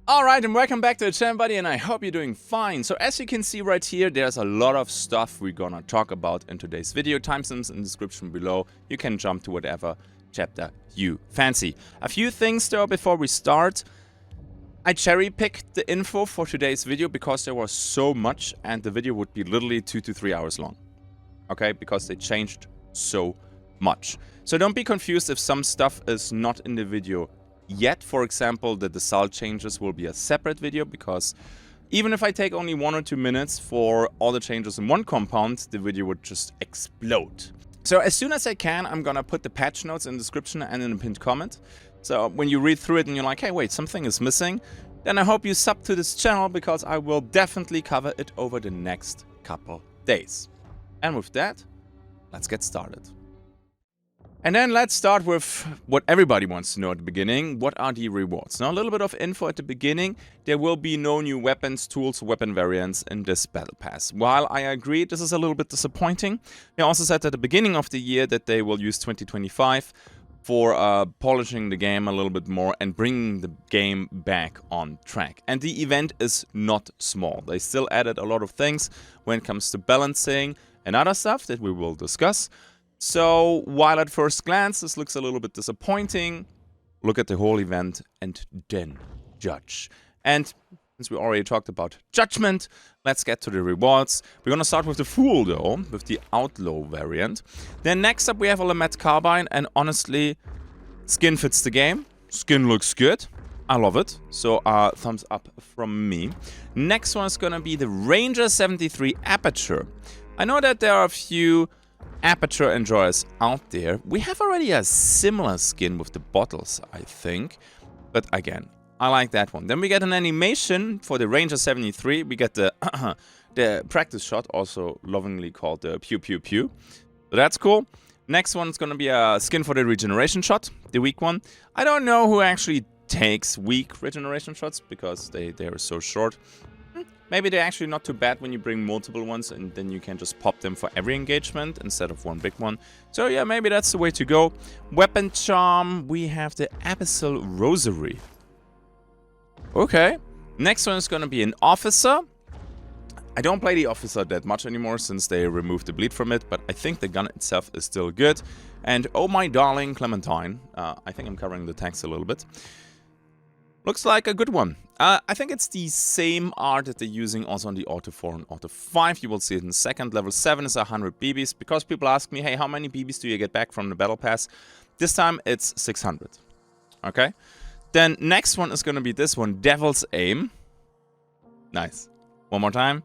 Alright, and welcome back to the channel, buddy, and I hope you're doing fine. So as you can see right here, there's a lot of stuff we're gonna talk about in today's video. Timestamps in the description below. You can jump to whatever chapter you fancy. A few things though before we start. I cherry-picked the info for today's video because there was so much and the video would be literally 2 to 3 hours long. Okay, because they changed so much. So don't be confused if some stuff is not in the video yet. For example, the Desal changes will be a separate video because even if I take only 1 or 2 minutes for all the changes in one compound, the video would just explode. So as soon as I can, I'm gonna put the patch notes in the description and in a pinned comment. So when you read through it and you're like, hey wait, something is missing, then I hope you sub to this channel because I will definitely cover it over the next couple days. And with that, let's get started. And then let's start with what everybody wants to know at the beginning. What are the rewards? Now, a little bit of info at the beginning. There will be no new weapons, tools, weapon variants in this battle pass. While I agree this is a little bit disappointing, they also said at the beginning of the year that they will use 2025 for polishing the game a little bit more and bringing the game back on track. And the event is not small. They still added a lot of things when it comes to balancing and other stuff that we will discuss. So, while at first glance this looks a little bit disappointing, look at the whole event and then judge. And since we already talked about judgment, let's get to the rewards. We're gonna start with the Fool though, with the Outlaw variant. Then next up we have a Lamet Carbine, and honestly, skin fits the game. Skin looks good. I love it. So, thumbs up from me. Next one is gonna be the Ranger 73 Aperture. I know that there are a few Aperture enjoyers out there. We have already a similar skin with the bottles, I think. But again, I like that one. Then we get an animation for the Ranger 73. We get the the practice shot, also lovingly called the Pew Pew Pew. So that's cool. Next one is going to be a skin for the regeneration shot, the weak one. I don't know who actually takes weak regeneration shots because they are so short. Maybe they're actually not too bad when you bring multiple ones and then you can just pop them for every engagement instead of one big one. So yeah, maybe that's the way to go. Weapon charm, we have the Abyssal Rosary. Okay. Next one is going to be an Officer. I don't play the Officer that much anymore since they removed the bleed from it, but I think the gun itself is still good. And oh my darling Clementine. I think I'm covering the text a little bit. Looks like a good one. I think it's the same art that they're using also on the Auto 4 and Auto 5. You will see it in a second. Level 7 is 100 BBs. Because people ask me, hey, how many BBs do you get back from the Battle Pass? This time it's 600. Okay? Then next one is going to be this one, Devil's Aim. Nice. One more time.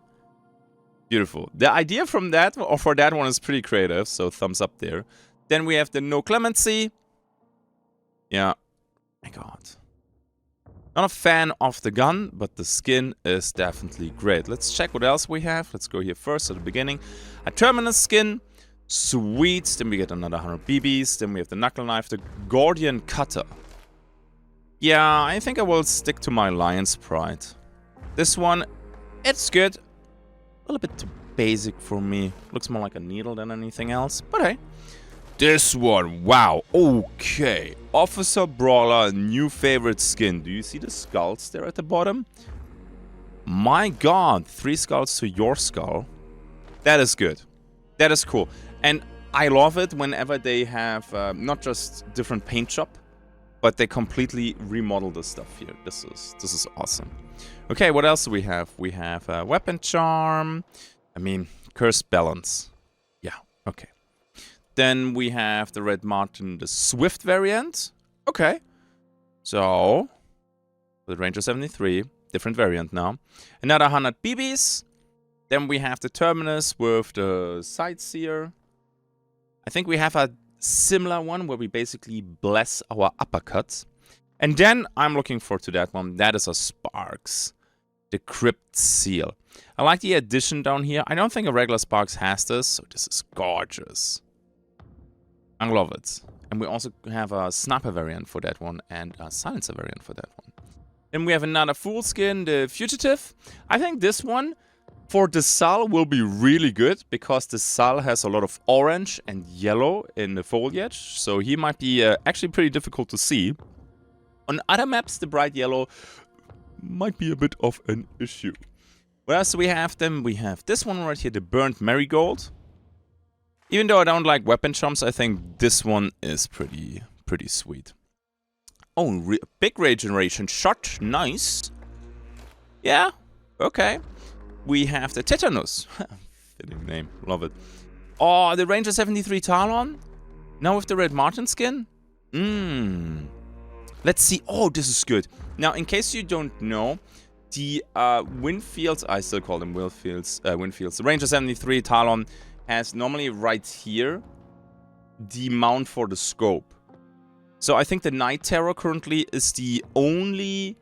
Beautiful. The idea from that, or for that one, is pretty creative. So thumbs up there. Then we have the No Clemency. Yeah. My God. Not a fan of the gun, but the skin is definitely great. Let's check what else we have. Let's go here first at the beginning. A Terminus skin. Sweet. Then we get another 100 BBs. Then we have the Knuckle Knife. The Gordian Cutter. Yeah, I think I will stick to my Lion's Pride. This one, it's good. A little bit too basic for me. Looks more like a needle than anything else. But hey. This one, wow, okay. Officer Brawler, new favorite skin. Do you see the skulls there at the bottom? My God, 3 skulls to your skull. That is good. That is cool. And I love it whenever they have not just different paint job, but they completely remodel the stuff here. This is awesome. Okay, what else do we have? We have Weapon Charm. I mean, Curse Balance. Yeah, okay. Then we have the Red Martin, the Swift variant. Okay. So, the Ranger 73, different variant now. Another 100 BBs. Then we have the Terminus with the Sightseer. I think we have a similar one where we basically bless our uppercuts. And then I'm looking forward to that one. That is a Sparks. The Crypt Seal. I like the addition down here. I don't think a regular Sparks has this, so this is gorgeous. I love it. And we also have a Sniper variant for that one and a Silencer variant for that one. Then we have another Fool skin, the Fugitive. I think this one for the Desal will be really good because the Desal has a lot of orange and yellow in the foliage. So he might be actually pretty difficult to see. On other maps, the bright yellow might be a bit of an issue. What else do we have then? We have this one right here, the Burnt Marigold. Even though I don't like weapon charms, I think this one is pretty sweet. Oh, big regeneration shot. Nice. Yeah, okay. We have the Tetanus. Fitting name. Love it. Oh, the Ranger 73 Talon. Now with the Red Martin skin. Let's see. Oh, this is good. Now, in case you don't know, the Windfields, I still call them Windfields. The Ranger 73 Talon has normally right here the mount for the scope. So I think the Night Terror currently is the only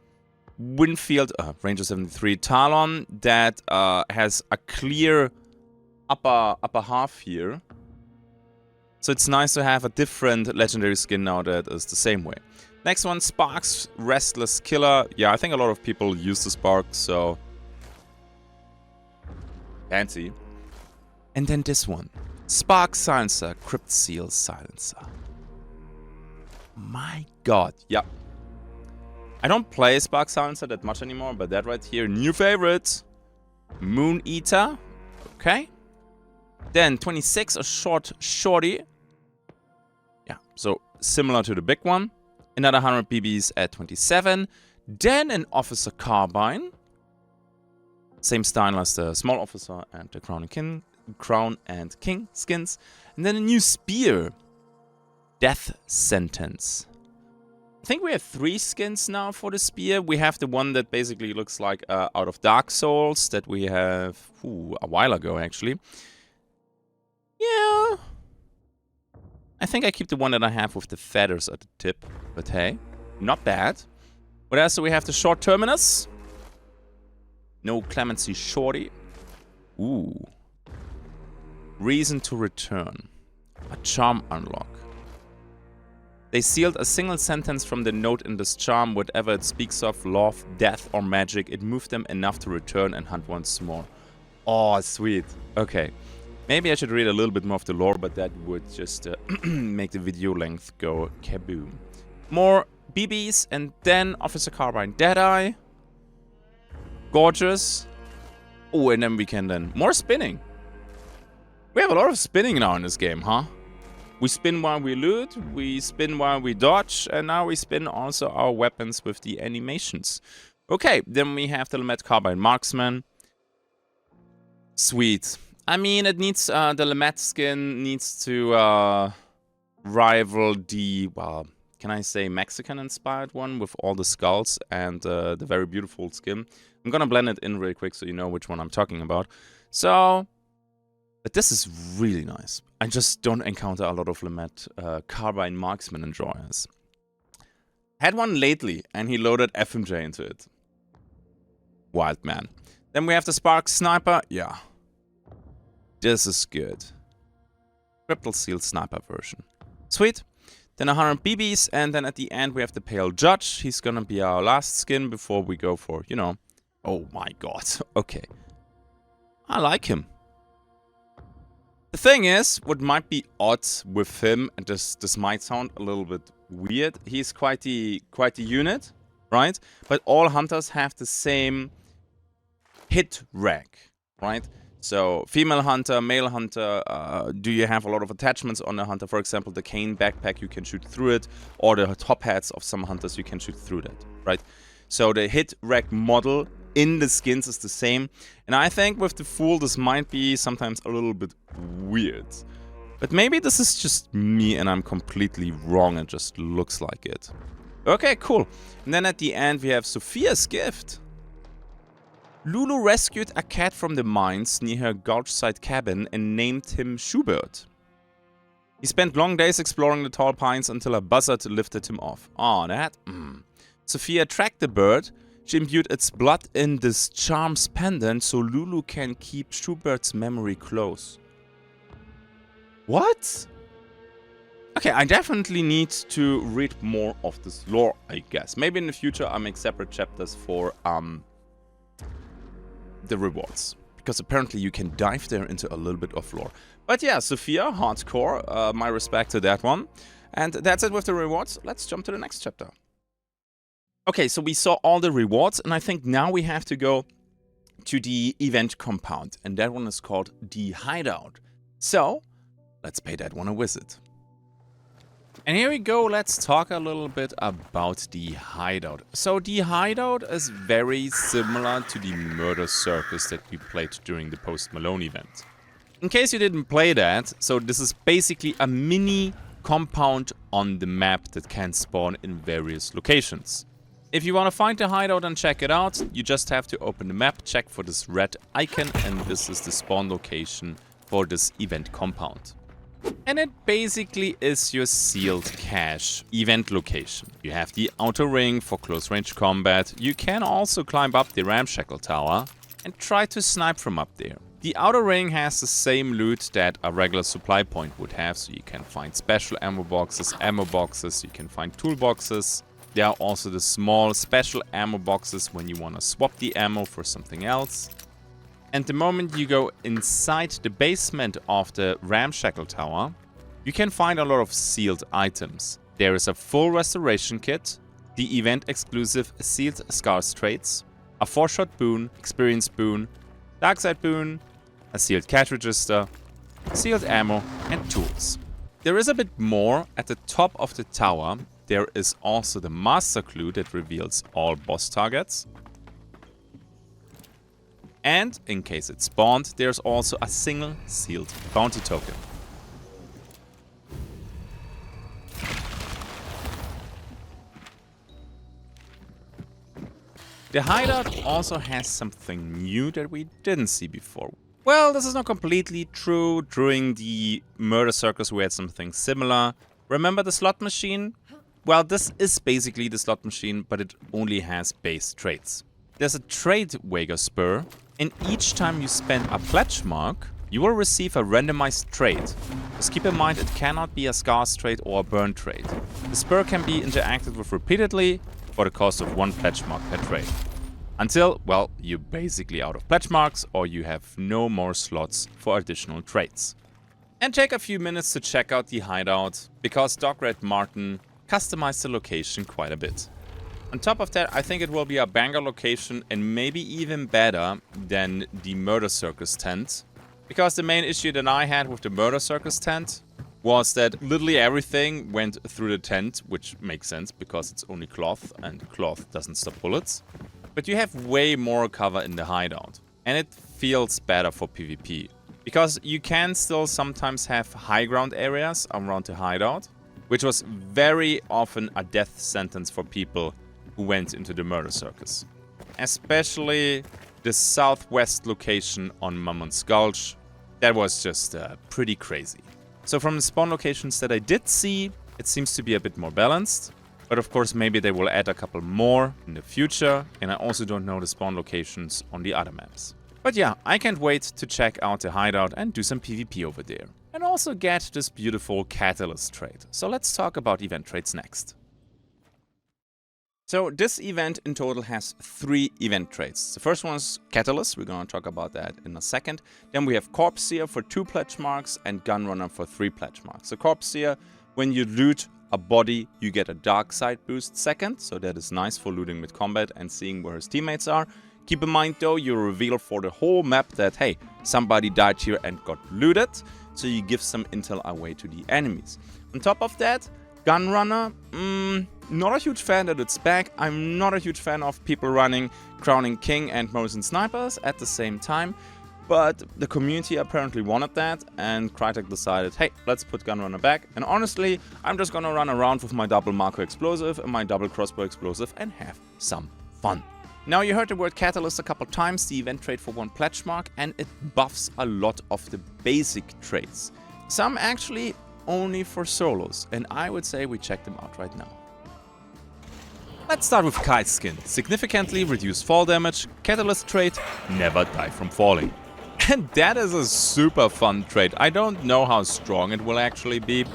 Windfield Ranger 73 Talon that has a clear upper half here. So it's nice to have a different legendary skin now that is the same way. Next one, Sparks Restless Killer. Yeah, I think a lot of people use the Sparks, so fancy. And then this one, Spark Silencer, Crypt Seal Silencer. My god, yeah. I don't play Spark Silencer that much anymore, but that right here, new favorite. Moon Eater, okay. Then 26, a shorty. Yeah, so similar to the big one. Another 100 BBs at 27. Then an Officer Carbine. Same style as the Small Officer and the Crown and King skins. And then a new Spear. Death Sentence. I think we have 3 skins now for the Spear. We have the one that basically looks like out of Dark Souls that we have a while ago, actually. Yeah. I think I keep the one that I have with the feathers at the tip. But hey, not bad. What else do we have? The Short Terminus. No Clemency Shorty. Ooh. Reason to Return. A charm unlock. They sealed a single sentence from the note in this charm. Whatever it speaks of, love, death, or magic, it moved them enough to return and hunt once more. Oh, sweet. Okay. Maybe I should read a little bit more of the lore, but that would just make the video length go kaboom. More BBs, and then Officer Carbine Deadeye. Gorgeous. Oh, and then we can then... More spinning. We have a lot of spinning now in this game, huh? We spin while we loot, we spin while we dodge, and now we spin also our weapons with the animations. Okay, then we have the Lamette Carbine Marksman. Sweet. I mean, it needs, the Lamette skin needs to rival the, well, can I say Mexican-inspired one with all the skulls and the very beautiful skin. I'm gonna blend it in real quick so you know which one I'm talking about. So, but this is really nice. I just don't encounter a lot of Lamette Carbine Marksman enjoyers. Had one lately, and he loaded FMJ into it. Wild man. Then we have the Spark Sniper. Yeah. This is good. Triple Seal Sniper version. Sweet. Then 100 BBs, and then at the end we have the Pale Judge. He's gonna be our last skin before we go for, you know... Oh my god. Okay. I like him. The thing is, what might be odd with him, and this might sound a little bit weird, he's quite the unit, right? But all hunters have the same hit rack, right? So, female hunter, male hunter, do you have a lot of attachments on the hunter? For example, the cane backpack, you can shoot through it, or the top hats of some hunters, you can shoot through that, right? So the hit rack model in the skins is the same. And I think with the Fool, this might be sometimes a little bit weird. But maybe this is just me and I'm completely wrong and just looks like it. Okay, cool. And then at the end we have Sophia's Gift. Lulu rescued a cat from the mines near her gulch-side cabin and named him Shoebird. He spent long days exploring the tall pines until a buzzard lifted him off. Aw, that? Sophia tracked the bird. She imbued its blood in this charm's pendant so Lulu can keep Shoebird's memory close. What? Okay, I definitely need to read more of this lore, I guess. Maybe in the future I make separate chapters for the rewards. Because apparently you can dive there into a little bit of lore. But yeah, Sophia, hardcore. My respect to that one. And that's it with the rewards. Let's jump to the next chapter. Okay, so we saw all the rewards, and I think now we have to go to the event compound, and that one is called the Hideout. So let's pay that one a visit. And here we go, let's talk a little bit about the Hideout. So the Hideout is very similar to the Murder Circus that we played during the Post Malone event. In case you didn't play that, so this is basically a mini compound on the map that can spawn in various locations. If you want to find the Hideout and check it out, you just have to open the map, check for this red icon, and this is the spawn location for this event compound. And it basically is your sealed cache event location. You have the outer ring for close range combat. You can also climb up the ramshackle tower and try to snipe from up there. The outer ring has the same loot that a regular supply point would have, so you can find special ammo boxes, you can find toolboxes. There are also the small special ammo boxes when you want to swap the ammo for something else. And the moment you go inside the basement of the ramshackle tower, you can find a lot of sealed items. There is a full restoration kit, the event exclusive sealed scars traits, a 4-shot boon, experience boon, darkside boon, a sealed cache register, sealed ammo, and tools. There is a bit more at the top of the tower. There is also the master clue that reveals all boss targets. And in case it's spawned, there's also a single sealed bounty token. The Hideout also has something new that we didn't see before. Well, this is not completely true. During the Murder Circus we had something similar. Remember the slot machine? Well, this is basically the slot machine, but it only has base traits. There's a trade wager spur, and each time you spend a pledge mark, you will receive a randomized trade. Just keep in mind it cannot be a scars trade or a burn trade. The spur can be interacted with repeatedly for the cost of 1 pledge mark per trade. Until, well, you're basically out of pledge marks or you have no more slots for additional trades. And take a few minutes to check out the Hideout, because Dog Red Martin customized the location quite a bit. On top of that, I think it will be a banger location and maybe even better than the Murder Circus tent. Because the main issue that I had with the Murder Circus tent was that literally everything went through the tent, which makes sense because it's only cloth and cloth doesn't stop bullets. But you have way more cover in the Hideout, and it feels better for PvP. Because you can still sometimes have high ground areas around the Hideout, which was very often a death sentence for people who went into the Murder Circus. Especially the southwest location on Mammoth's Gulch. That was just pretty crazy. So from the spawn locations that I did see, it seems to be a bit more balanced. But of course maybe they will add a couple more in the future. And I also don't know the spawn locations on the other maps. But yeah, I can't wait to check out the Hideout and do some PvP over there. And also get this beautiful Catalyst trait. So let's talk about event traits next. So this event in total has 3 event traits. The first one is Catalyst, we're going to talk about that in a second. Then we have Corpseer for 2 pledge marks and Gunrunner for 3 pledge marks. So Corpseer, when you loot a body, you get a dark side boost second, so that is nice for looting mid-combat and seeing where his teammates are. Keep in mind though, you reveal for the whole map that, hey, somebody died here and got looted, so you give some intel away to the enemies. On top of that, Gunrunner, not a huge fan that it's back. I'm not a huge fan of people running Crowning King and Mosin Snipers at the same time. But the community apparently wanted that, and Crytek decided, hey, let's put Gunrunner back. And honestly, I'm just gonna run around with my double Marco explosive and my double crossbow explosive and have some fun. Now you heard the word Catalyst a couple times, the event trait for 1 pledge mark, and it buffs a lot of the basic traits. Some actually only for solos, and I would say we check them out right now. Let's start with Kite's skin. Significantly reduce fall damage, Catalyst trait, never die from falling. And that is a super fun trait. I don't know how strong it will actually be,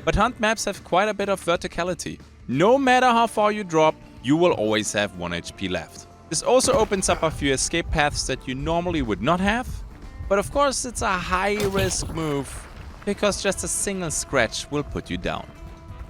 but hunt maps have quite a bit of verticality. No matter how far you drop, you will always have 1 HP left. This also opens up a few escape paths that you normally would not have, but of course it's a high risk move, because just a single scratch will put you down.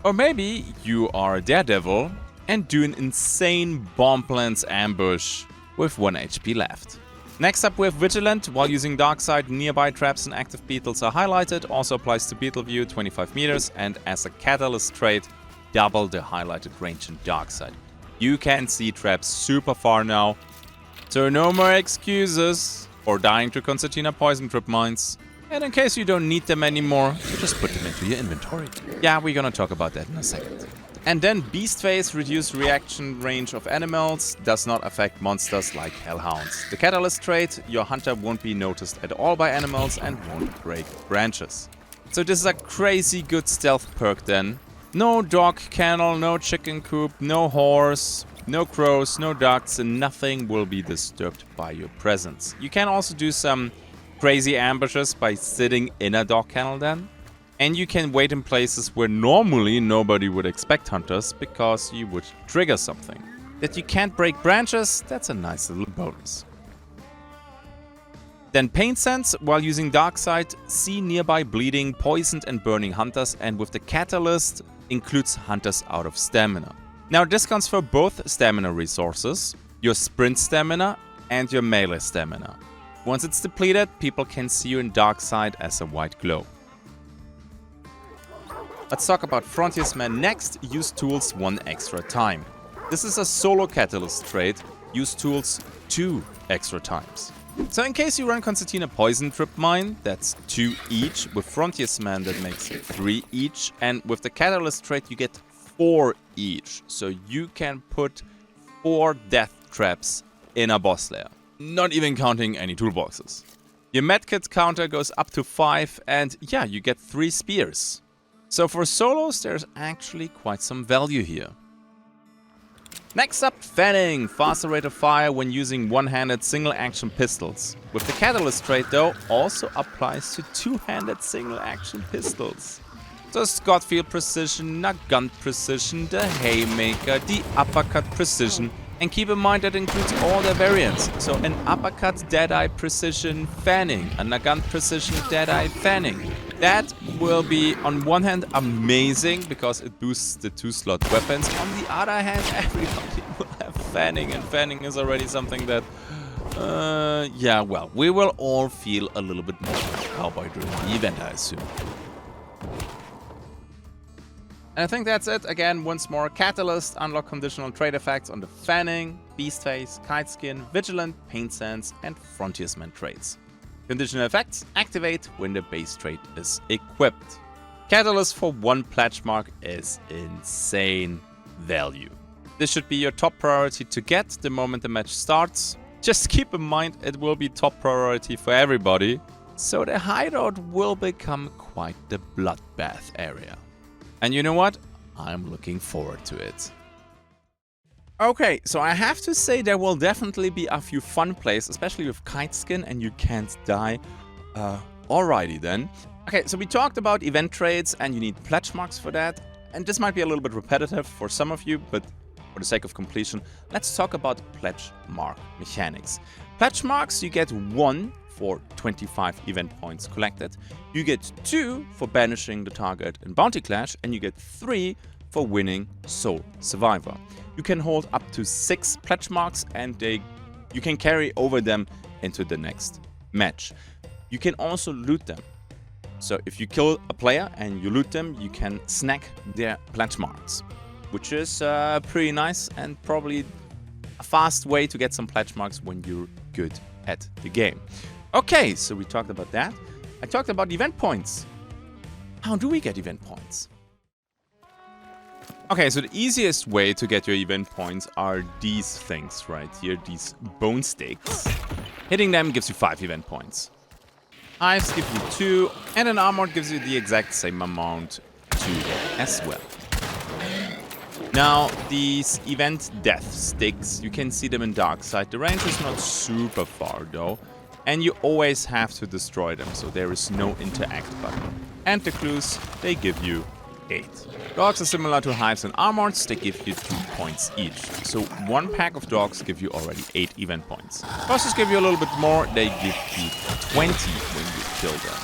Or maybe you are a daredevil and do an insane Bomb Lance ambush with 1 HP left. Next up we have Vigilant. While using Darkside, nearby traps and active beetles are highlighted. Also applies to beetle view 25 meters, and as a catalyst trait, double the highlighted range in Darkside. You can see traps super far now, so no more excuses for dying to Concertina Poison Trip Mines. And in case you don't need them anymore, you just put them into your inventory. Yeah, we're gonna talk about that in a second. And then Beast Phase, reduced reaction range of animals, does not affect monsters like Hellhounds. The Catalyst trait, your hunter won't be noticed at all by animals and won't break branches. So this is a crazy good stealth perk then. No dog kennel, no chicken coop, no horse, no crows, no ducks, and nothing will be disturbed by your presence. You can also do some crazy ambushes by sitting in a dog kennel then. And you can wait in places where normally nobody would expect hunters because you would trigger something. That you can't break branches, that's a nice little bonus. Then Pain Sense, while using Darkside, see nearby bleeding, poisoned and burning hunters, and with the Catalyst includes hunters out of stamina. Now this counts for both stamina resources, your sprint stamina and your melee stamina. Once it's depleted, people can see you in Darkside as a white glow. Let's talk about Frontiersman next. Use tools 1 extra time. This is a solo catalyst trait. Use tools 2 extra times. So in case you run Concertina Poison Trip Mine, that's 2 each. With Frontiersman that makes 3 each. And with the catalyst trait you get 4 each. So you can put 4 death traps in a boss lair. Not even counting any toolboxes. Your medkit counter goes up to 5 and yeah, you get 3 spears. So for solos, there's actually quite some value here. Next up, Fanning. Faster rate of fire when using one-handed single-action pistols. With the Catalyst trait though, also applies to two-handed single-action pistols. So Scottfield Precision, Nagant Precision, the Haymaker, the Uppercut Precision. And keep in mind that includes all their variants. So an Uppercut Deadeye Precision Fanning, a Nagant Precision Deadeye Fanning. That will be, on one hand, amazing because it boosts the 2-slot weapons. On the other hand, everybody will have Fanning, and Fanning is already something that, yeah, well, we will all feel a little bit more cowboy during the event, I assume. And I think that's it. Again, once more, Catalyst, unlock conditional trait effects on the Fanning, Beast Phase, Kite Skin, Vigilant, Pain Sense, and Frontiersman traits. Conditional effects activate when the base trait is equipped. Catalyst for 1 pledge mark is insane value. This should be your top priority to get the moment the match starts. Just keep in mind it will be top priority for everybody, so the hideout will become quite the bloodbath area. And you know what? I'm looking forward to it. Okay, so I have to say there will definitely be a few fun plays, especially with Kite Skin and you can't die. Alrighty then. Okay, so we talked about event trades and you need pledge marks for that. And this might be a little bit repetitive for some of you, but for the sake of completion, let's talk about pledge mark mechanics. Pledge marks, you get 1 for 25 event points collected. You get 2 for banishing the target in Bounty Clash, and you get 3 for winning Soul Survivor. You can hold up to 6 pledge marks and you can carry over them into the next match. You can also loot them. So if you kill a player and you loot them, you can snack their pledge marks, which is pretty nice and probably a fast way to get some pledge marks when you're good at the game. Okay, so we talked about that. I talked about event points. How do we get event points? Okay, so the easiest way to get your event points are these things right here, these bone sticks. Hitting them gives you 5 event points. Hives give you 2, and an armor gives you the exact same amount too as well. Now, these event death sticks, you can see them in Darkside. The range is not super far though, and you always have to destroy them, so there is no interact button. And the clues, they give you 8. Dogs are similar to hives and armors, they give you 2 points each. So 1 pack of dogs give you already 8 event points. Bosses give you a little bit more, they give you 20 when you kill them.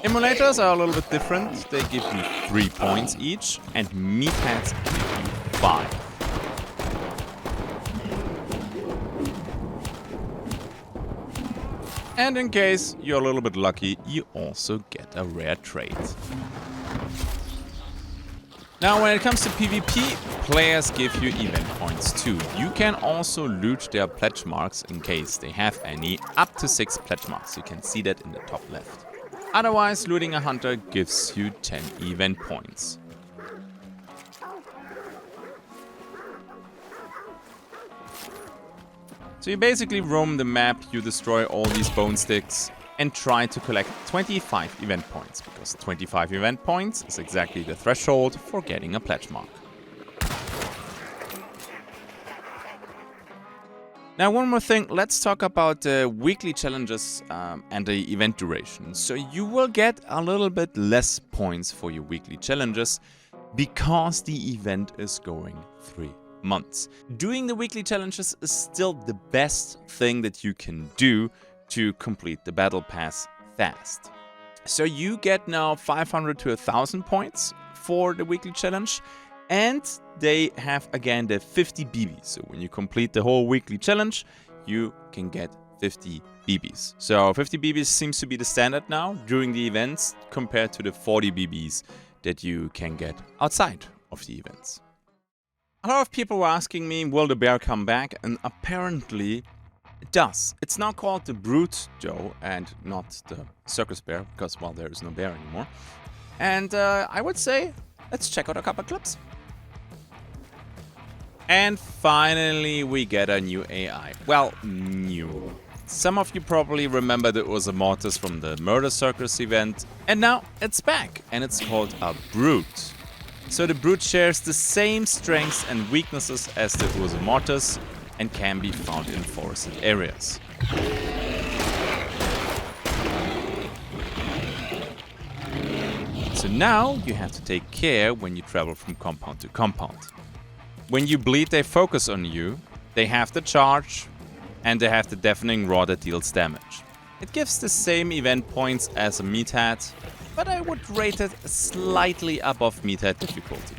Emulators are a little bit different. They give you 3 points each, and meatheads give you 5. And in case you're a little bit lucky, you also get a rare trait. Now, when it comes to PvP, players give you event points too. You can also loot their pledge marks in case they have any, up to 6 pledge marks. You can see that in the top left. Otherwise, looting a hunter gives you 10 event points. So you basically roam the map, you destroy all these bone sticks, and try to collect 25 event points, because 25 event points is exactly the threshold for getting a pledge mark. Now, one more thing, let's talk about the weekly challenges and the event duration. So you will get a little bit less points for your weekly challenges because the event is going 3 months. Doing the weekly challenges is still the best thing that you can do to complete the battle pass fast. So you get now 500 to 1,000 points for the weekly challenge, and they have again the 50 BBs. So when you complete the whole weekly challenge, you can get 50 BBs. So 50 BBs seems to be the standard now during the events compared to the 40 BBs that you can get outside of the events. A lot of people were asking me, will the bear come back? And apparently it does. It's now called the Brute, though, and not the Circus Bear, because, well, there is no bear anymore. And I would say, let's check out a couple clips. And finally, we get a new AI. Well, new. Some of you probably remember the Ursa Mortis from the Murder Circus event, and now it's back, and it's called a Brute. So the Brute shares the same strengths and weaknesses as the Ursa Mortis, and can be found in forested areas. So now you have to take care when you travel from compound to compound. When you bleed, they focus on you, they have the charge, and they have the deafening roar that deals damage. It gives the same event points as a meathead, but I would rate it slightly above meathead difficulty.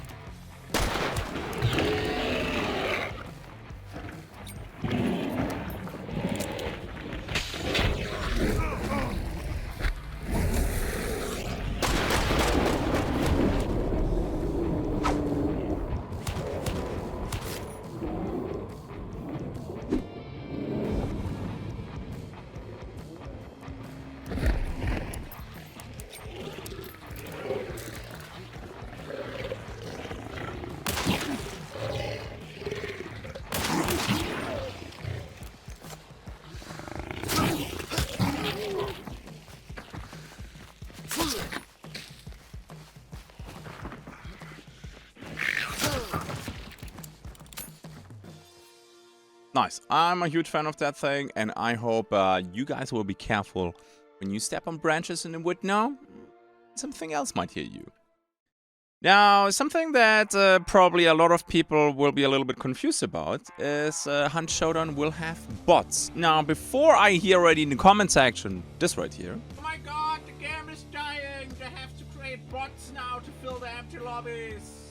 Nice. I'm a huge fan of that thing, and I hope you guys will be careful when you step on branches in the wood now. Something else might hear you. Now, something that probably a lot of people will be a little bit confused about is Hunt Showdown will have bots. Now, before I hear already in the comment section, this right here. Oh my god, the game is dying! They have to create bots now to fill the empty lobbies.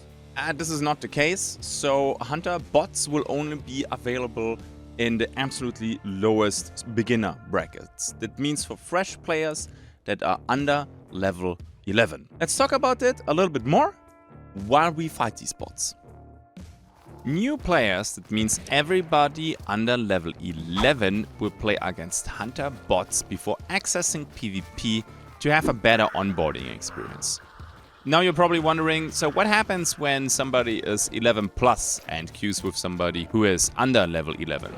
This is not the case, so Hunter bots will only be available in the absolutely lowest beginner brackets. That means for fresh players that are under level 11. Let's talk about it a little bit more while we fight these bots. New players, that means everybody under level 11 will play against Hunter bots before accessing PvP to have a better onboarding experience. Now you're probably wondering, so what happens when somebody is 11 plus and queues with somebody who is under level 11?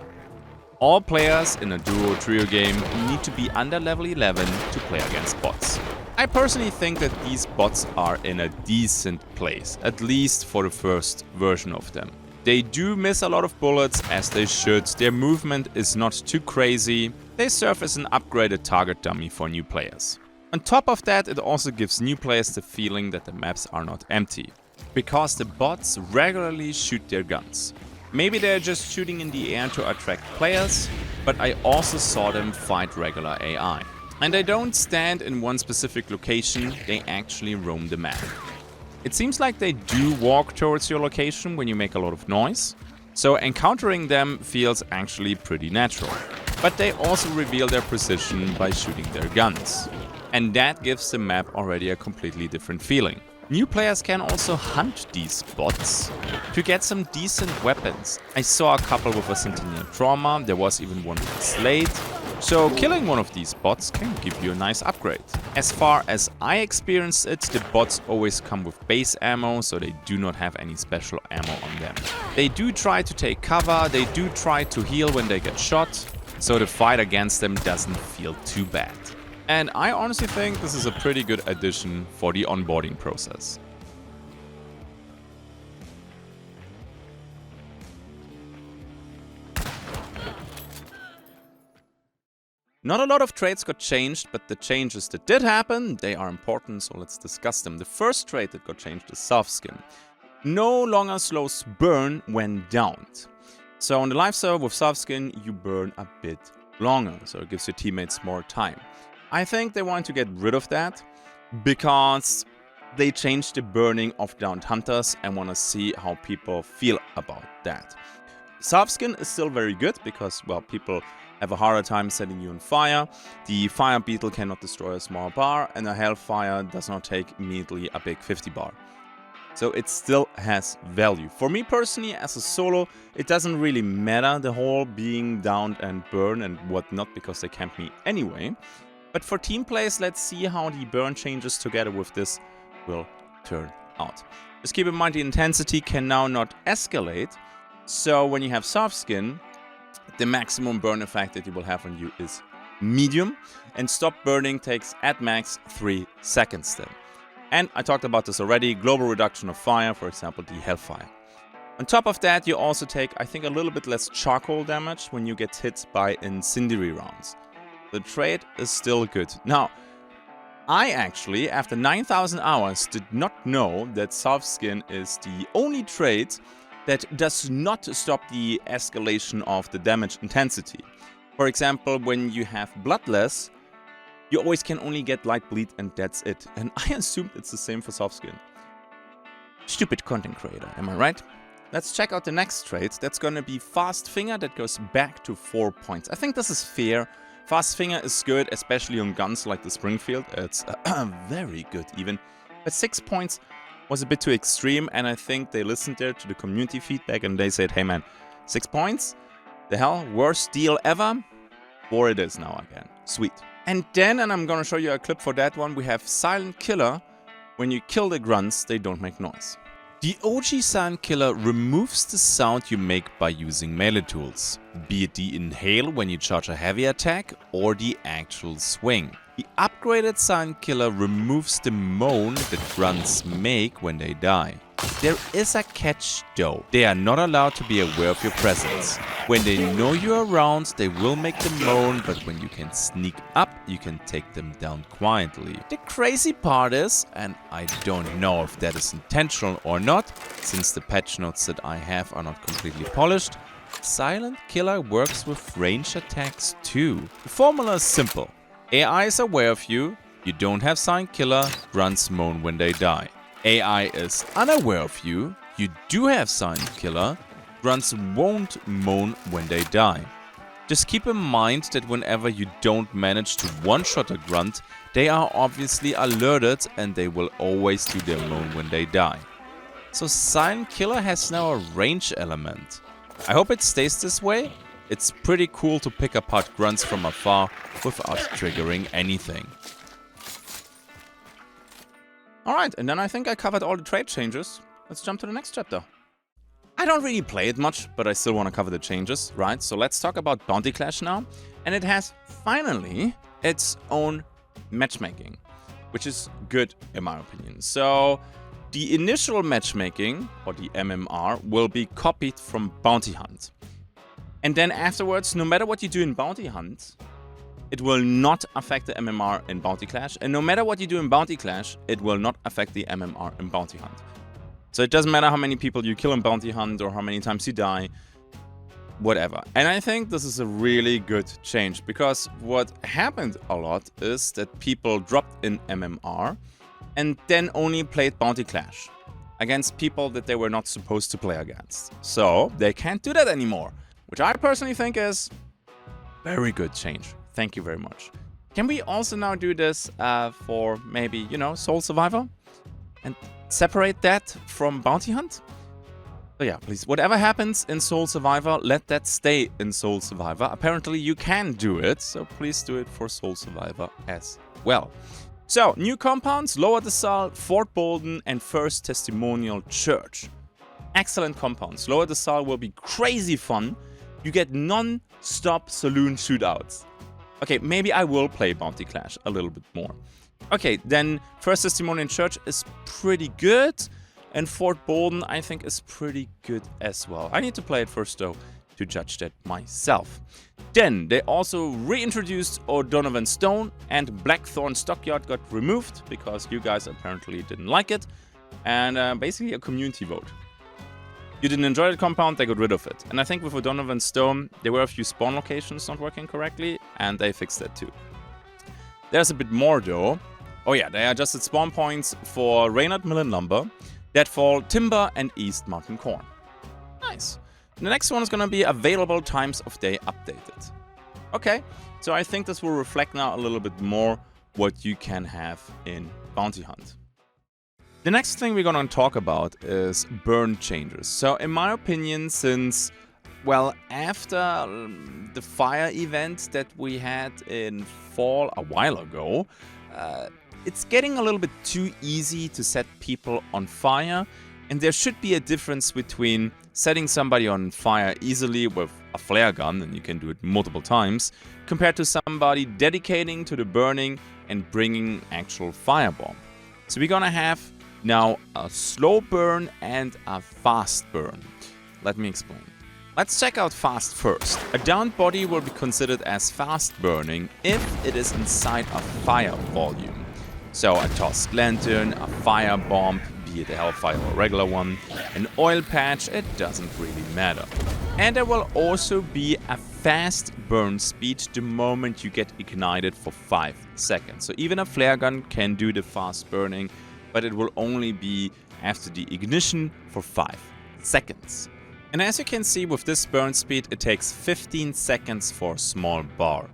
All players in a duo trio game need to be under level 11 to play against bots. I personally think that these bots are in a decent place, at least for the first version of them. They do miss a lot of bullets, as they should, their movement is not too crazy, they serve as an upgraded target dummy for new players. On top of that, it also gives new players the feeling that the maps are not empty, because the bots regularly shoot their guns. Maybe they're just shooting in the air to attract players, but I also saw them fight regular AI. And they don't stand in one specific location, they actually roam the map. It seems like they do walk towards your location when you make a lot of noise, so encountering them feels actually pretty natural. But they also reveal their position by shooting their guns. And that gives the map already a completely different feeling. New players can also hunt these bots to get some decent weapons. I saw a couple with a Centennial Trauma, there was even one with a Slate. So killing one of these bots can give you a nice upgrade. As far as I experienced it, the bots always come with base ammo, so they do not have any special ammo on them. They do try to take cover, they do try to heal when they get shot, so the fight against them doesn't feel too bad. And I honestly think this is a pretty good addition for the onboarding process. Not a lot of traits got changed, but the changes that did happen, they are important, so let's discuss them. The first trait that got changed is Soft Skin. No longer slows burn when downed. So on the live server with Soft Skin, you burn a bit longer, so it gives your teammates more time. I think they want to get rid of that because they changed the burning of downed hunters and want to see how people feel about that. Soft Skin is still very good because, well, people have a harder time setting you on fire. The Fire Beetle cannot destroy a small bar, and a Hellfire does not take immediately a big 50 bar. So it still has value. For me personally, as a solo, it doesn't really matter the whole being downed and burn and whatnot because they camp me anyway. But for team plays, let's see how the burn changes together with this will turn out. Just keep in mind the intensity can now not escalate. So when you have Soft Skin, the maximum burn effect that you will have on you is medium. And stop burning takes at max 3 seconds then. And I talked about this already, global reduction of fire, for example the Hellfire. On top of that, you also take, I think, a little bit less charcoal damage when you get hit by incendiary rounds. The trait is still good. Now, I actually, after 9,000 hours, did not know that Soft Skin is the only trait that does not stop the escalation of the damage intensity. For example, when you have Bloodless, you always can only get light bleed and that's it. And I assumed it's the same for Soft Skin. Stupid content creator, am I right? Let's check out the next trait. That's gonna be Fast Finger, that goes back to 4 points. I think this is fair. Fast Finger is good, especially on guns like the Springfield. It's very good even. But 6 points was a bit too extreme, and I think they listened there to the community feedback and they said, hey man, 6 points? The hell, worst deal ever? 4 it is now again. Sweet. And then, and I'm gonna show you a clip for that one, we have Silent Killer. When you kill the grunts, they don't make noise. The OG Silent Killer removes the sound you make by using melee tools, be it the inhale when you charge a heavy attack or the actual swing. The upgraded Silent Killer removes the moan that grunts make when they die. There is a catch though, they are not allowed to be aware of your presence. When they know you're around, they will make the moan, but when you can sneak up, you can take them down quietly. The crazy part is, and I don't know if that is intentional or not, since the patch notes that I have are not completely polished, Silent Killer works with range attacks too. The formula is simple. AI is aware of you, you don't have Silent Killer, grunts moan when they die. AI is unaware of you, you do have Silent Killer, grunts won't moan when they die. Just keep in mind that whenever you don't manage to one-shot a grunt, they are obviously alerted and they will always do their moan when they die. So Silent Killer has now a range element. I hope it stays this way. It's pretty cool to pick apart grunts from afar without triggering anything. Alright, and then I think I covered all the trait changes. Let's jump to the next chapter. I don't really play it much, but I still want to cover the changes, right? So let's talk about Bounty Clash now. And it has finally its own matchmaking, which is good in my opinion. So the initial matchmaking, or the MMR, will be copied from Bounty Hunt. And then afterwards, no matter what you do in Bounty Hunt, it will not affect the MMR in Bounty Clash. And no matter what you do in Bounty Clash, it will not affect the MMR in Bounty Hunt. So it doesn't matter how many people you kill in Bounty Hunt or how many times you die. whatever. And I think this is a really good change, because what happened a lot is that people dropped in MMR and then only played Bounty Clash against people that they were not supposed to play against. So they can't do that anymore, which I personally think is very good change. Thank you very much. Can we also now do this for maybe, you know, Soul Survivor? And separate that from Bounty Hunt? So yeah, please, whatever happens in Soul Survivor, let that stay in Soul Survivor. Apparently you can do it, so please do it for Soul Survivor as well. So, new compounds, Lower the Saal, Fort Bolden, and First Testimonial Church. Excellent compounds. Lower the Saal will be crazy fun. You get non-stop saloon shootouts. Okay, maybe I will play Bounty Clash a little bit more. Okay, then First Testimonial Church is pretty good. And Fort Bolden, I think, is pretty good as well. I need to play it first, though, to judge that myself. Then, they also reintroduced O'Donovan Stone, and Blackthorn Stockyard got removed, because you guys apparently didn't like it. And basically a community vote. You didn't enjoy the compound, they got rid of it. And I think with O'Donovan Stone, there were a few spawn locations not working correctly, and they fixed that too. There's a bit more, though. Oh yeah, they adjusted spawn points for Reynard Millen Lumber, Deadfall, Timber, and East Mountain Corn. Nice. The next one is going to be available times of day updated. Okay, so I think this will reflect now a little bit more what you can have in Bounty Hunt. The next thing we're going to talk about is burn changes. So in my opinion, since, well, after the fire event that we had in fall a while ago, it's getting a little bit too easy to set people on fire, and there should be a difference between setting somebody on fire easily with a flare gun, and you can do it multiple times, compared to somebody dedicating to the burning and bringing actual firebomb. So we're gonna have now a slow burn and a fast burn. Let me explain. Let's check out fast first. A downed body will be considered as fast burning if it is inside a fire volume. So a tossed lantern, a fire bomb, be it a hellfire or a regular one, an oil patch, it doesn't really matter. And there will also be a fast burn speed the moment you get ignited for 5 seconds. So even a flare gun can do the fast burning, but it will only be after the ignition for 5 seconds. And as you can see with this burn speed, it takes 15 seconds for a small bar.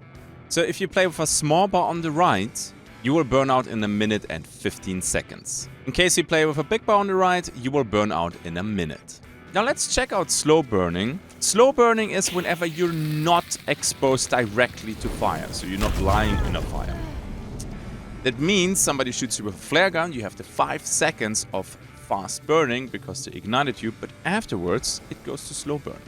So if you play with a small bar on the right, you will burn out in 1 minute and 15 seconds. In case you play with a big bar on the right, you will burn out in 1 minute. Now let's check out slow burning. Slow burning is whenever you're not exposed directly to fire, so you're not lying in a fire. That means somebody shoots you with a flare gun, you have the 5 seconds of fast burning because they ignited you, but afterwards it goes to slow burn.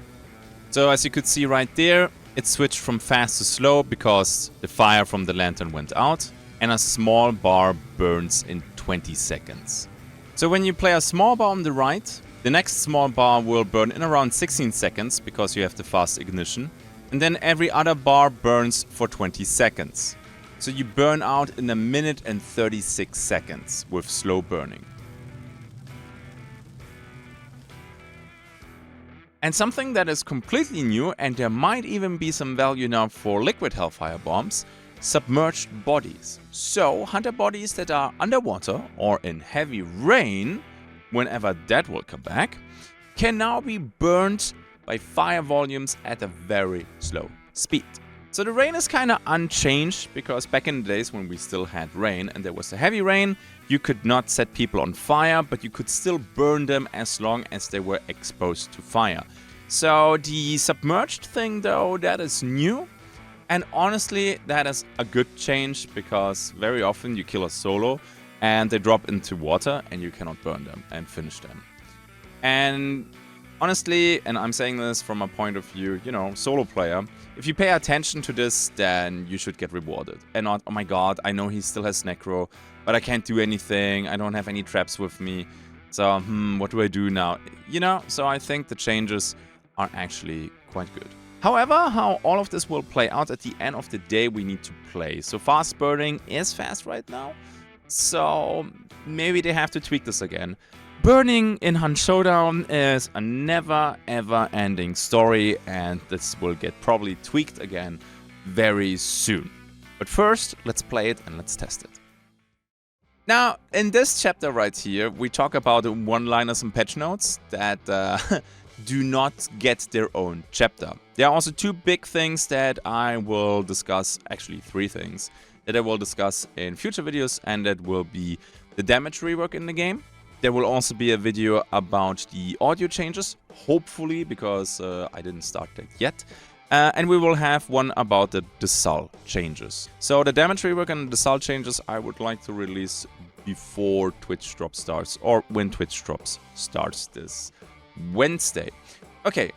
So as you could see right there, it switched from fast to slow because the fire from the lantern went out, and a small bar burns in 20 seconds. So when you play a small bar on the right, the next small bar will burn in around 16 seconds because you have the fast ignition, and then every other bar burns for 20 seconds. So you burn out in 1 minute and 36 seconds with slow burning. And something that is completely new, and there might even be some value now for liquid hellfire bombs, submerged bodies. So hunter bodies that are underwater or in heavy rain, whenever that will come back, can now be burned by fire volumes at a very slow speed. So the rain is kind of unchanged, because back in the days when we still had rain and there was a heavy rain, you could not set people on fire, but you could still burn them as long as they were exposed to fire. So the submerged thing though, that is new. And honestly, that is a good change, because very often you kill a solo and they drop into water and you cannot burn them and finish them. And honestly, and I'm saying this from a point of view, you know, solo player, if you pay attention to this, then you should get rewarded. And not, oh my god, I know he still has necro, but I can't do anything, I don't have any traps with me, so what do I do now? You know, so I think the changes are actually quite good. However, how all of this will play out at the end of the day, we need to play. So fast burning is fast right now, so maybe they have to tweak this again. Burning in Hunt Showdown is a never ever ending story, and this will get probably tweaked again very soon. But first, let's play it and let's test it. Now, in this chapter right here, we talk about one-liners and patch notes that do not get their own chapter. There are also two big things that I will discuss, actually 3 things, that I will discuss in future videos, and that will be the damage rework in the game. There will also be a video about the audio changes, hopefully, because I didn't start that yet. And we will have one about the Desal changes. So the damage rework and the Desal changes I would like to release before Twitch Drop starts, or when Twitch Drops starts this Wednesday. Okay,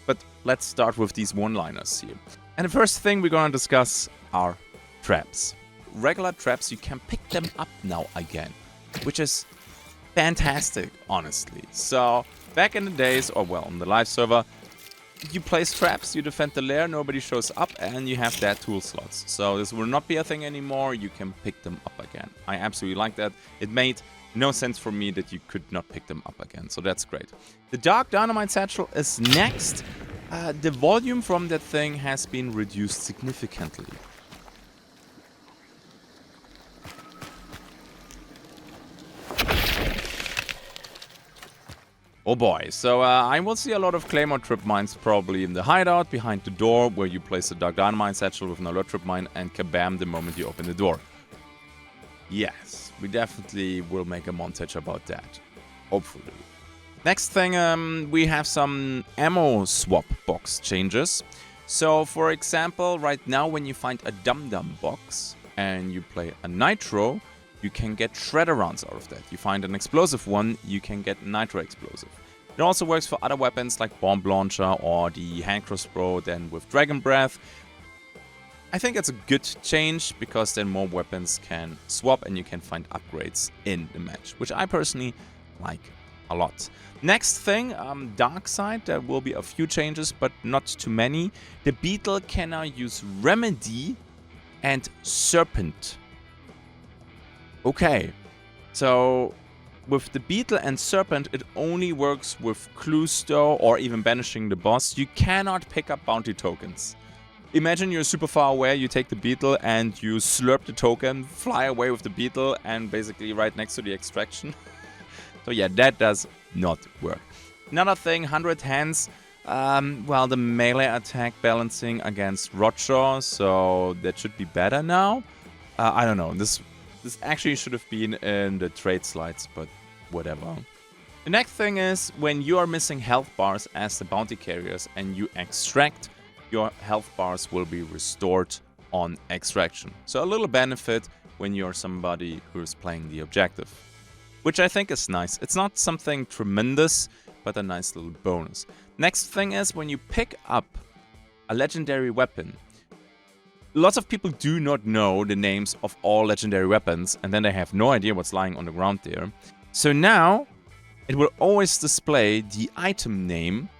but let's start with these one-liners here. And the first thing we're gonna discuss are traps. Regular traps, you can pick them up now again, which is fantastic, honestly. So, back in the days, or well, on the live server, you place traps, you defend the lair, nobody shows up, and you have dead tool slots. So this will not be a thing anymore, you can pick them up again. I absolutely like that. It made no sense for me that you could not pick them up again, so that's great. The Dark Dynamite Satchel is next. The volume from that thing has been reduced significantly. Oh boy, so I will see a lot of Claymore Trip Mines probably in the hideout behind the door, where you place the Dark Dynamite Satchel with an Alert Trip Mine and kabam the moment you open the door. Yes, we definitely will make a montage about that. Hopefully. Next thing, we have some ammo swap box changes. So for example, right now when you find a Dum Dum box and you play a Nitro, you can get shredder rounds out of that. You find an explosive one, you can get nitro explosive. It also works for other weapons like bomb launcher or the hand crossbow, then with Dragon Breath. I think it's a good change because then more weapons can swap and you can find upgrades in the match, which I personally like a lot. Next thing, Dark Side, there will be a few changes, but not too many. The Beetle can now use Remedy and Serpent. Okay, so with the Beetle and Serpent, it only works with clues though, or even banishing the boss. You cannot pick up bounty tokens. Imagine you're super far away, you take the Beetle and you slurp the token, fly away with the Beetle, and basically right next to the extraction. So yeah, that does not work. Another thing, 100 hands. Well, the melee attack balancing against Roger, so that should be better now. I don't know, this actually should have been in the trade slides, but whatever. The next thing is, when you are missing health bars as the bounty carriers and you extract, your health bars will be restored on extraction. So a little benefit when you're somebody who's playing the objective, which I think is nice. It's not something tremendous, but a nice little bonus. Next thing is, when you pick up a legendary weapon, lots of people do not know the names of all legendary weapons, and then they have no idea what's lying on the ground there. So now, it will always display the item name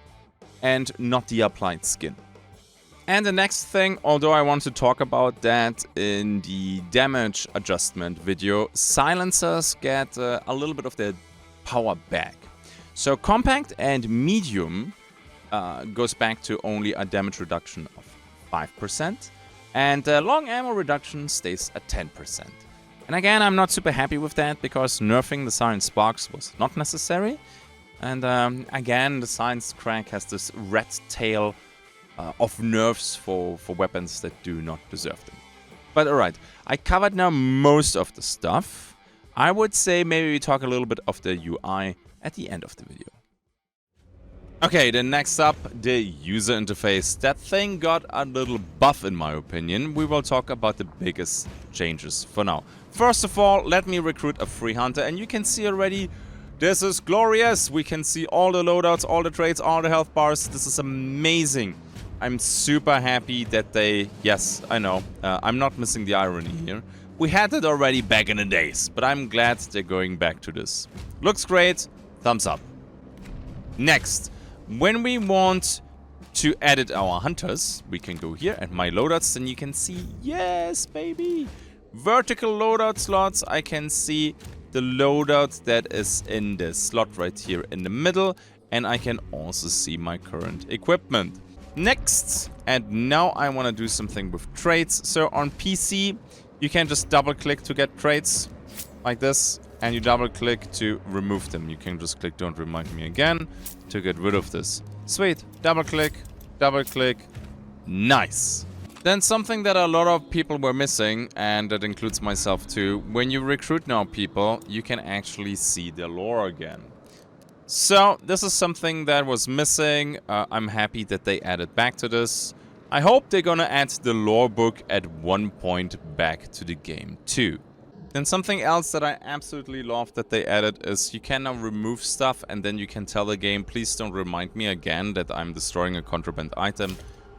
and not the applied skin. And the next thing, although I want to talk about that in the damage adjustment video, silencers get a little bit of their power back. So compact and medium goes back to only a damage reduction of 5%. And long ammo reduction stays at 10%. And again, I'm not super happy with that because nerfing the Siren Sparks was not necessary. And again, the Science Crack has this red tail of nerfs for weapons that do not deserve them. But alright, I covered now most of the stuff. I would say maybe we talk a little bit of the UI at the end of the video. Okay, then next up, the user interface. That thing got a little buff in my opinion. We will talk about the biggest changes for now. First of all, let me recruit a free hunter, and you can see already, this is glorious. We can see all the loadouts, all the traits, all the health bars. This is amazing. I'm super happy that they, yes, I know, I'm not missing the irony here. We had it already back in the days, but I'm glad they're going back to this. Looks great, thumbs up. Next. When we want to edit our hunters, we can go here at my loadouts, and you can see, yes, baby, vertical loadout slots. I can see the loadout that is in this slot right here in the middle, and I can also see my current equipment. Next, and now I want to do something with traits. So on PC, you can just double click to get traits like this, and you double click to remove them. You can just click don't remind me again to get rid of this. Sweet, double click, nice. Then something that a lot of people were missing, and that includes myself too, when you recruit now people, you can actually see the lore again. So this is something that was missing. I'm happy that they added back to this. I hope they're gonna add the lore book at one point back to the game too. Then something else that I absolutely love that they added is you can now remove stuff, and then you can tell the game, please don't remind me again that I'm destroying a contraband item.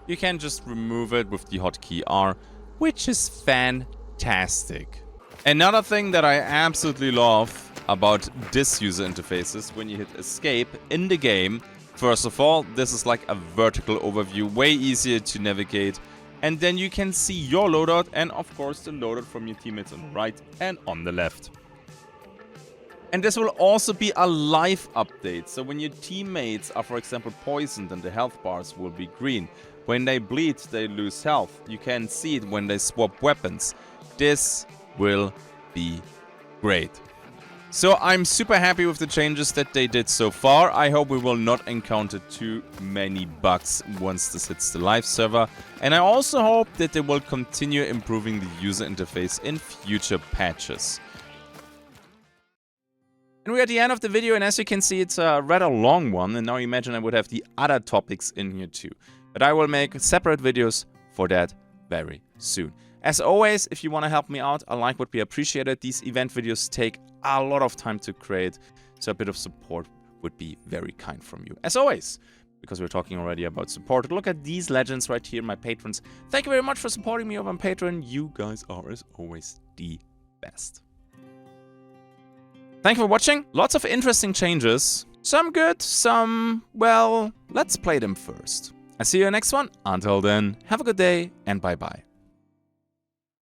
You can just remove it with the hotkey R, which is fantastic. Another thing that I absolutely love about this user interface is when you hit escape in the game. First of all, this is like a vertical overview, way easier to navigate. And then you can see your loadout and of course the loadout from your teammates on the right and on the left. And this will also be a live update. So when your teammates are, for example, poisoned, then the health bars will be green. When they bleed, they lose health. You can see it when they swap weapons. This will be great. So I'm super happy with the changes that they did so far. I hope we will not encounter too many bugs once this hits the live server. And I also hope that they will continue improving the user interface in future patches. And we're at the end of the video, and as you can see, it's a rather long one. And now imagine I would have the other topics in here too. But I will make separate videos for that very soon. As always, if you want to help me out, a like would be appreciated. These event videos take a lot of time to create, so a bit of support would be very kind from you. As always, because we're talking already about support, look at these legends right here, my patrons. Thank you very much for supporting me over on Patreon. You guys are, as always, the best. Thank you for watching. Lots of interesting changes. Some good, some, well, let's play them first. I'll see you in the next one. Until then, have a good day and bye-bye.